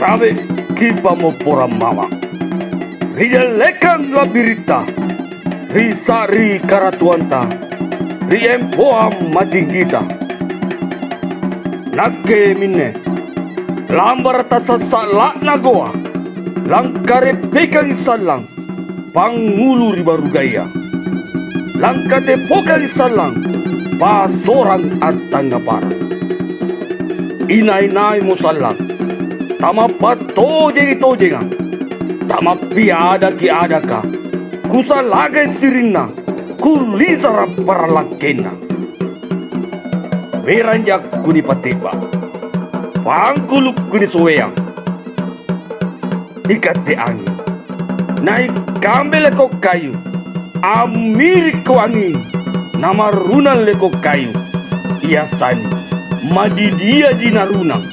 Tabe kipa mo pora mama. Ridalekang labirita. Risari karatuanta. Riempoam matinggita. Nake minne. Lambar tasasala na goa. Langkare pegang salang. Pangulo ribarugaya. Langkate pokang salang. Pasorang at tanggapara. Inay-nay mo salang. Tama patojeng-tojeng nga. Tama piada ki ada ka. Kusa lagay sirin na. Kulisara para lakin na. Meranjak kuni patiba. Pangkuluk kuni suweyang. Ikati angin. Naik kambe leko kayu. Amiri ko angin. Namarunan leko kayu. Iasani. Madidia jinarunang.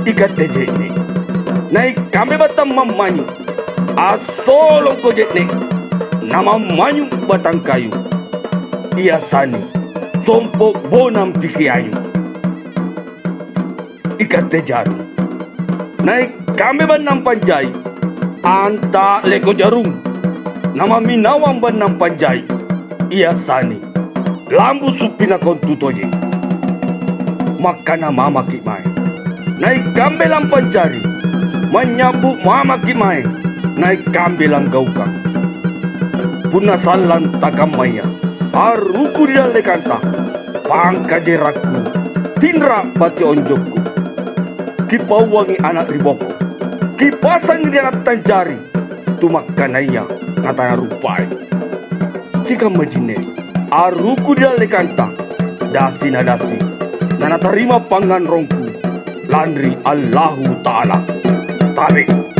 Ikat jekne. Naik kambe batang mamanyu. Asolong ko jekne. Nama manyu batang kayu. Iasani. Sompok bonam pikiayu. Ikat jarum. Naik kambe banam panjai. Anta leko jarum. Nama minawang banam panjai. Iasani. Lambu supina kontutoje. Makana mama kimai. Naik kambe lang pancari. Manyabu mama kimai. Naik kambe lang gaukang. Punasalan takamaya. Aruku dia lekanta. Pangkajerakku. Tindra bati onjokku. Kipawangi anak riboko. Kipasang dia tancari. Tumakkanaya natanya rupai. Sika majine. Aruku dia lekanta. Dasi na dasi. Nana terima pangan rongku. Landri Allahu Ta'ala. Tarik.